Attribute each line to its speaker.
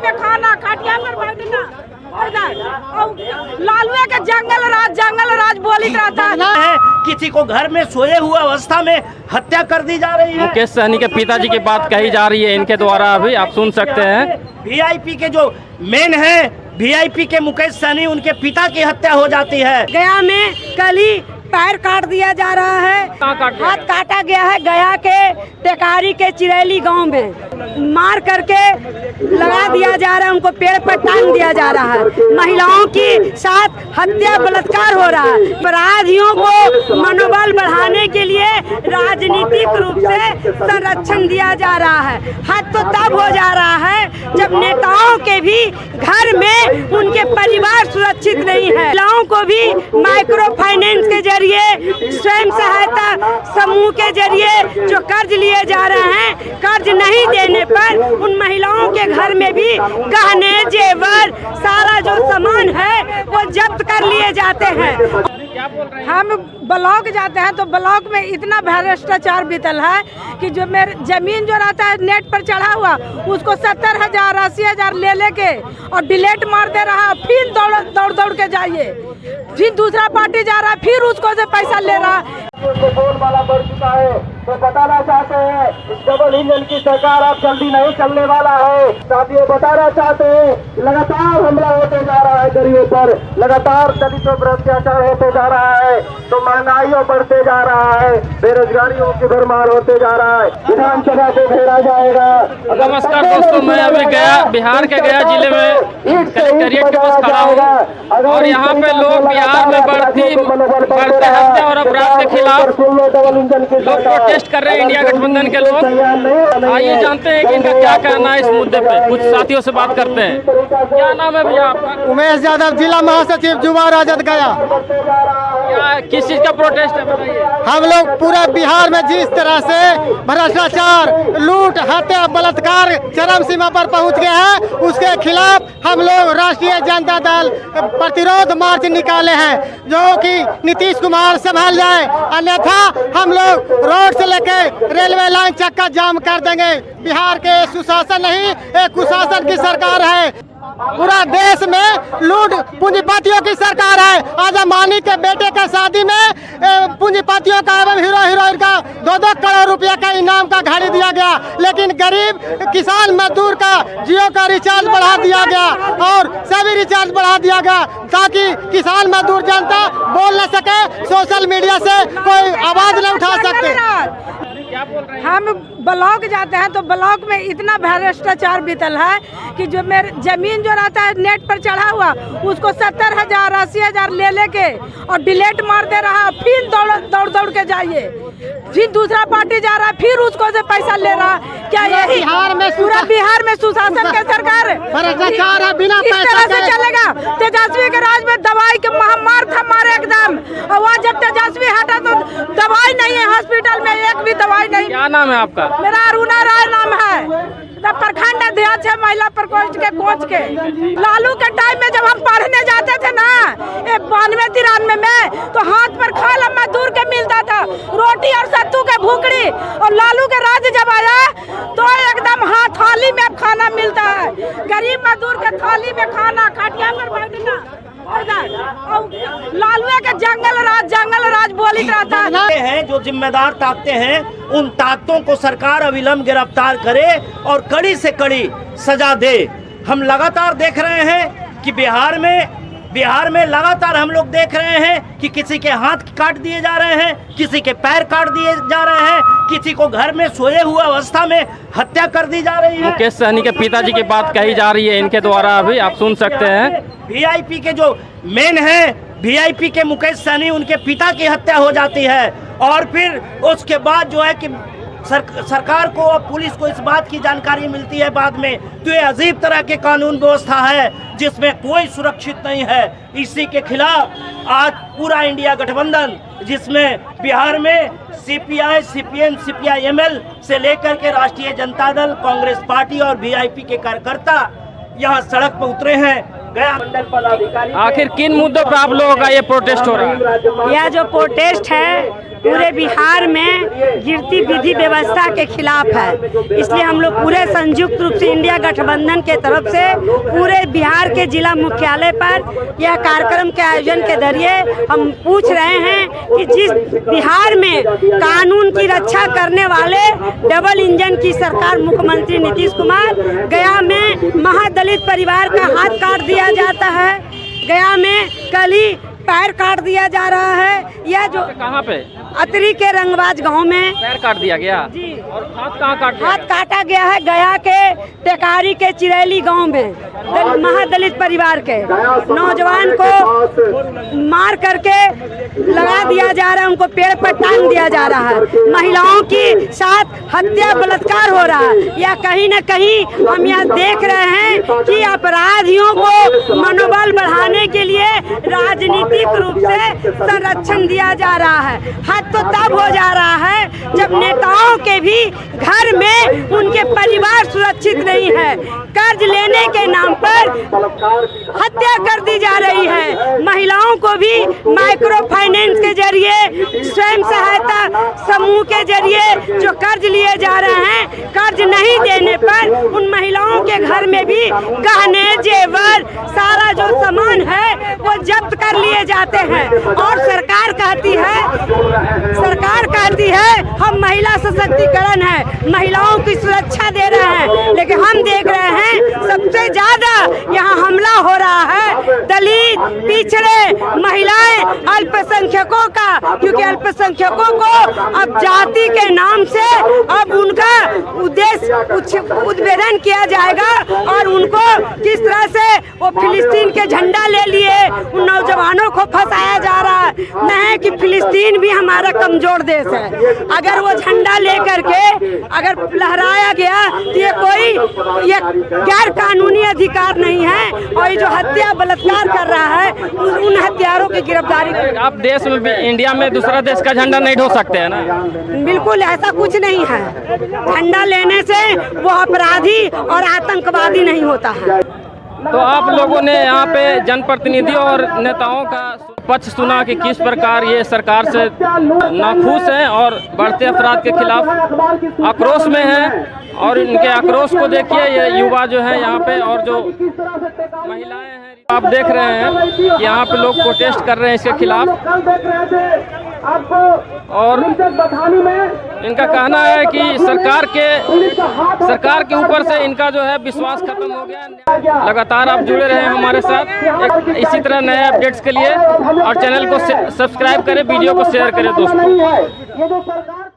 Speaker 1: में खाना, खटिया पर बैठना, लालुए के जंगल राज बोली रहता है।
Speaker 2: किसी को घर में सोए हुए अवस्था में हत्या कर दी जा रही है।
Speaker 3: मुकेश सहनी के पिताजी की बात कही जा रही है इनके द्वारा, अभी आप सुन सकते हैं।
Speaker 2: वीआईपी के जो मेन है, वीआईपी के मुकेश सहनी, उनके पिता की हत्या हो जाती है।
Speaker 1: गया में कल ही पैर काट दिया जा रहा है, हाथ काटा गया है। गया के टेकारी के चिरैली गांव में मार करके लगा दिया जा रहा है, उनको पेड़ पर टांग दिया जा रहा है। महिलाओं की साथ हत्या बलात्कार हो रहा है। अपराधियों को मनोबल बढ़ाने के लिए राजनीतिक रूप से संरक्षण दिया जा रहा है। हद तो तब हो जा रहा है जब नेताओं के भी घर में उनके परिवार सुरक्षित नहीं है। महिलाओं को भी माइक्रो फाइनेंस के जरिए, स्वयं सहायता समूह के जरिए जो कर्ज लिए जा रहे हैं, कर्ज नहीं देने पर उन महिलाओं के घर में भी गहने, जेवर, सारा जो सामान है वो जब्त कर लिए जाते हैं। हम ब्लॉक जाते हैं तो ब्लॉक में इतना भ्रष्टाचार बीतल है कि जो मेरे जमीन जो रहता है नेट पर चढ़ा हुआ, उसको 70,000 80,000 ले लेके और डिलीट मार दे रहा है। फिर दौड़ के जाइए, फिर दूसरा पार्टी जा रहा है, फिर उसको से पैसा ले रहा है।
Speaker 4: बोलबाला बढ़ चुका है तो बताना चाहते हैं इस डबल इंजन की सरकार अब जल्दी नहीं चलने वाला है। साथियों, बताना चाहते हैं लगातार हमला होते जा रहा है गरीबों पर, लगातार दलितों पर अत्याचार होते जा रहा है, तो महंगाइयों बढ़ते जा रहा है, बेरोजगारियों की भरमार होते जा रहा है। विधानसभा को घेरा जाएगा।
Speaker 3: नमस्कार दोस्तों, मैं अभी बिहार के गया जिले में कलेक्टेरिएट के पास खड़ा हूँ और यहाँ पे लोग बिहार में बढ़ते हत्या और अपराध के खिलाफ लोग प्रोटेस्ट कर रहे हैं। इंडिया गठबंधन के लोग, आइए जानते हैं कि इनका क्या कहना है इस मुद्दे पे। कुछ साथियों से बात करते हैं। क्या नाम है भैया आपका?
Speaker 5: उमेश यादव, जिला महासचिव युवा राजद गया।
Speaker 3: किस चीज का प्रोटेस्ट है बताइए?
Speaker 5: हम लोग पूरा बिहार में जिस तरह से भ्रष्टाचार, लूट, हत्या, बलात्कार चरम सीमा पर पहुंच गए हैं, उसके खिलाफ हम लोग राष्ट्रीय जनता दल प्रतिरोध मार्च निकाले हैं, जो कि नीतीश कुमार संभाल जाए, अन्यथा हम लोग रोड से लेकर रेलवे लाइन चक्का जाम कर देंगे। बिहार के सुशासन नहीं, एक कुशासन की सरकार है। पूरा देश में लूट पूंजीपतियों की सरकार है। आज अंबानी के बेटे का शादी में पूंजीपतियों का एवं हीरो हीरोइन का 2-2 करोड़ रुपया का इनाम का घड़ी दिया गया, लेकिन गरीब किसान मजदूर का जियो का रिचार्ज बढ़ा दिया गया और सभी रिचार्ज बढ़ा दिया गया ताकि किसान मजदूर जनता बोल न सके, सोशल मीडिया से कोई आवाज न उठा सकते।
Speaker 1: हम ब्लॉक जाते हैं तो ब्लॉक में इतना भ्रष्टाचार बीतल है कि जो मेरे जमीन जो रहता है नेट पर चढ़ा हुआ, उसको 70,000 80,000 ले लेके और डिलीट मार दे रहा है। फिर दौड़ के जाइए, फिर दूसरा पार्टी जा रहा है, फिर उसको से पैसा ले रहा है। क्या यही पूरा बिहार में सुशासन के सरकार
Speaker 5: भ्रष्टाचार है? बिना
Speaker 1: इस तरह से चलेगा? तेजस्वी के राज में दवाई के महामार था मारे एकदम, और वहाँ जब तेजस्वी हटा तो दवाई नहीं है, हॉस्पिटल में एक भी दवाई नहीं।
Speaker 3: क्या नाम है आपका?
Speaker 1: मेरा अरुणा राय नाम है, प्रखंड अध्यक्ष है महिला प्रकोष्ठ के कोच के। लालू के टाइम में जब हम पढ़ने जाते थे ना 92-93 में, तो हाथ पर खाला मजदूर के मिलता था, रोटी और सत्तू के भूखड़ी। और लालू के राज जब आया तो एकदम थाली में खाना मिलता है, गरीब मजदूर के थाली में खाना, खटिया पर बैठना। लालुए के जंगल राज बोली रहता
Speaker 2: है। जो जिम्मेदार ताकते हैं, उन ताकतों को सरकार अविलंब गिरफ्तार करे और कड़ी से कड़ी सजा दे। हम लगातार देख रहे हैं कि बिहार में लगातार हम लोग देख रहे हैं कि किसी के हाथ काट दिए जा रहे हैं, किसी के पैर काट दिए जा रहे हैं, किसी को घर में सोए हुए अवस्था में हत्या कर दी जा रही है।
Speaker 3: मुकेश सहनी के पिताजी की बात कही जा रही है इनके द्वारा, अभी आप सुन सकते हैं।
Speaker 2: वीआईपी के जो मेन है, वीआईपी के मुकेश सहनी, उनके पिता की हत्या हो जाती है और फिर उसके बाद जो है कि सरकार को और पुलिस को इस बात की जानकारी मिलती है बाद में। तो ये अजीब तरह के कानून व्यवस्था है जिसमें कोई सुरक्षित नहीं है। इसी के खिलाफ आज पूरा इंडिया गठबंधन, जिसमें बिहार में सीपीआई, सीपीएम, सीपीआईएमएल से लेकर के राष्ट्रीय जनता दल, कांग्रेस पार्टी और वीआईपी के कार्यकर्ता यहाँ सड़क पर उतरे हैं गया मंडल पदाधिकारी।
Speaker 3: आखिर किन मुद्दों पर आप लोगों का ये प्रोटेस्ट हो रहा है?
Speaker 1: यह जो प्रोटेस्ट है पूरे बिहार में गिरती विधि व्यवस्था के खिलाफ है, इसलिए हम लोग पूरे संयुक्त रूप से इंडिया गठबंधन के तरफ से पूरे बिहार के जिला मुख्यालय पर यह कार्यक्रम के आयोजन के जरिए हम पूछ रहे हैं कि जिस बिहार में कानून की रक्षा करने वाले डबल इंजन की सरकार मुख्यमंत्री नीतीश कुमार, गया में महादलित परिवार का हाथ काट दिया जाता है, गया में कल ही पैर काट दिया जा रहा है। यह जो
Speaker 3: कहाँ पे?
Speaker 1: अतरी के रंगबाज गांव में
Speaker 3: पैर काट दिया गया
Speaker 1: जी।
Speaker 3: और हाथ कहाँ काट दिया?
Speaker 1: हाथ काटा गया है गया के टेकारी के चिरैली गांव में महादलित परिवार के नौजवान को मार करके लगा दिया जा रहा है, उनको पेड़ पर टांग दिया जा रहा है, महिलाओं की साथ हत्या बलात्कार हो रहा है। या कहीं न कहीं हम यहाँ देख रहे हैं कि अपराधियों को मनोबल बढ़ाने के लिए राजनीतिक रूप से संरक्षण दिया जा रहा है। हद तो तब हो जा रहा है जब नेताओं के भी घर में उनके परिवार सुरक्षित नहीं है, कर्ज लेने के नाम पर हत्या कर दी जा रही है। महिलाओं को भी माइक्रो फाइनेंस के जरिए, स्वयं सहायता समूह के जरिए जो कर्ज लिए जा रहे हैं, कर्ज नहीं देने पर उन महिलाओं के घर में भी गहने जेवर सारा जो सामान है वो जब्त कर लिए जाते हैं। और सरकार कहती है हम महिला सशक्तिकरण है, महिलाओं की सुरक्षा दे रहे हैं, लेकिन हम देख रहे हैं सबसे ज्यादा यहाँ हमला हो रहा है दलित, पिछड़े, महिलाएं, अल्पसंख्यकों का, क्योंकि अल्पसंख्यकों को अब जाति के नाम से अब उनका उद्देश्य उद्भेदन किया जाएगा और उनको किस तरह से वो फिलिस्तीन के झंडा ले लिए उन नौजवानों को फंसाया जा रहा है। नहीं कि फिलिस्तीन भी हमारा कमजोर देश है, अगर वो झंडा लेकर के अगर लहराया गया तो ये गैर कानूनी अधिकार नहीं है और ये जो हत्या बलात्कार कर रहा है उन हत्यारों की गिरफ्तारी।
Speaker 3: आप देश में भी, इंडिया में दूसरा देश का झंडा नहीं ढो सकते हैं ना?
Speaker 1: बिल्कुल ऐसा कुछ नहीं है, झंडा लेने से वो अपराधी और आतंकवादी नहीं होता है।
Speaker 3: तो आप लोगों ने यहाँ पे जनप्रतिनिधि और नेताओं का पक्ष सुना कि किस प्रकार ये सरकार से नाखुश हैं और बढ़ते अपराध के खिलाफ आक्रोश में हैं। और इनके आक्रोश को देखिए, ये युवा जो है यहाँ पे और जो महिलाएं हैं आप देख रहे हैं कि यहाँ पे लोग प्रोटेस्ट कर रहे हैं इसके खिलाफ। और इनका कहना है कि सरकार के ऊपर से इनका जो है विश्वास खत्म हो गया। लगातार आप जुड़े रहे हमारे साथ इसी तरह नए अपडेट्स के लिए और चैनल को सब्सक्राइब करें, वीडियो को शेयर करें दोस्तों।